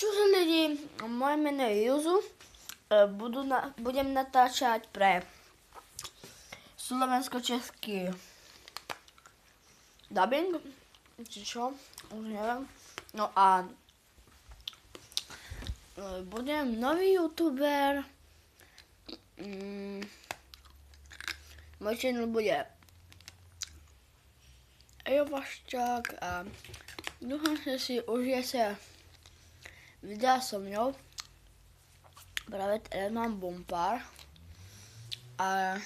Čuže lidi, moje meno je Juzu. Budem natáčať pre slovensko-český dubbing, či čo, už neviem. No a budem nový youtuber. Môj channel bude Ejo Vaščák a dúfam, že si užijete videa so mňou. Práve teraz mám bumpár a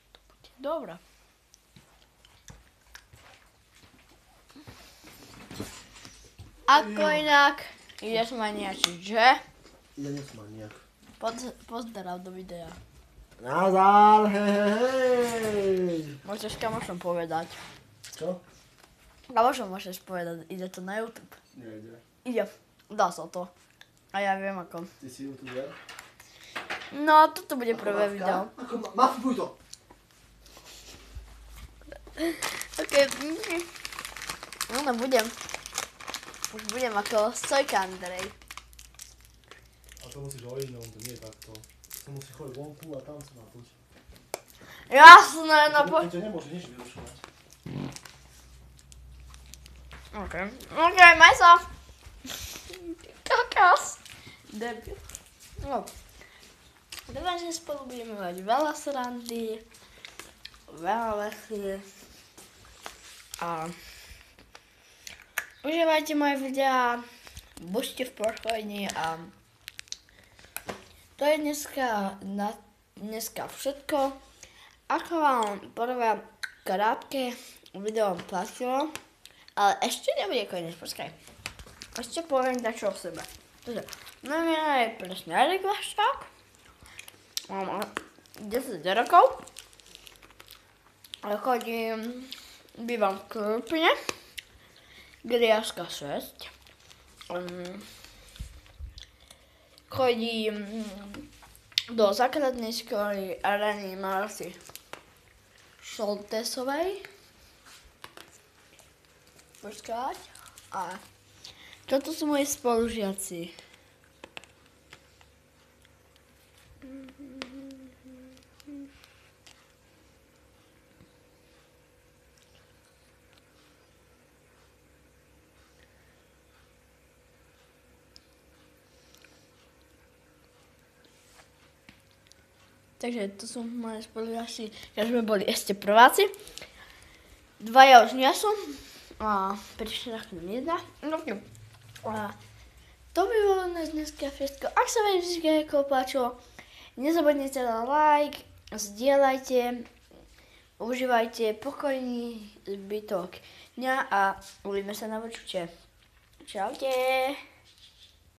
to bude dobré. Ako inak, ideš maniačiť, že? Ja nie som maniak. Pozdrav do videa. Nazar, hej. Môžeš kamošom povedať. Čo? Kamošom môžeš povedať, ide to na YouTube. Nejde. Ide, dá sa to. A ja viem ako. Ty si youtuber? No, toto bude prvé video. Ako Mafy, buď to. Ok. No, budem. Už budem ako Sojka Andrej. A to musíš o inom, to nie je takto. To musíš chodiť vonku a tam sa natoč. Jasné, no Ty to nemôže nič vyrušovať. Ok, maj sa. Kakás. Debil. No. Dúfam, že spolu budeme mať veľa srandy, veľa vecí. A užívajte moje videá, buďte v pokojni a to je dneska všetko. Ako vám prvé krátke video platilo, ale ešte nebude koniec, počkaj. Ešte poviem dačo o sebe. Takže, moje meno je presne Erik Vaščák. Mám 10 rokov. Bývam v Krupine. Griaška 6. Chodím do základnej školy Areny Marty Šoltesovej. Počkať. A toto sú moji spolužiaci. Takže to sú moje spolužiaci, keď sme boli ešte prváci. Dvaja už nie sú. A prišli na chvíľu jedna. A to by bolo na dneska všetko. Ak sa vám video páčilo, nezabudnite na like, zdieľajte, užívajte pokojný zbytok dňa a uvidíme sa na počutie. Čaute.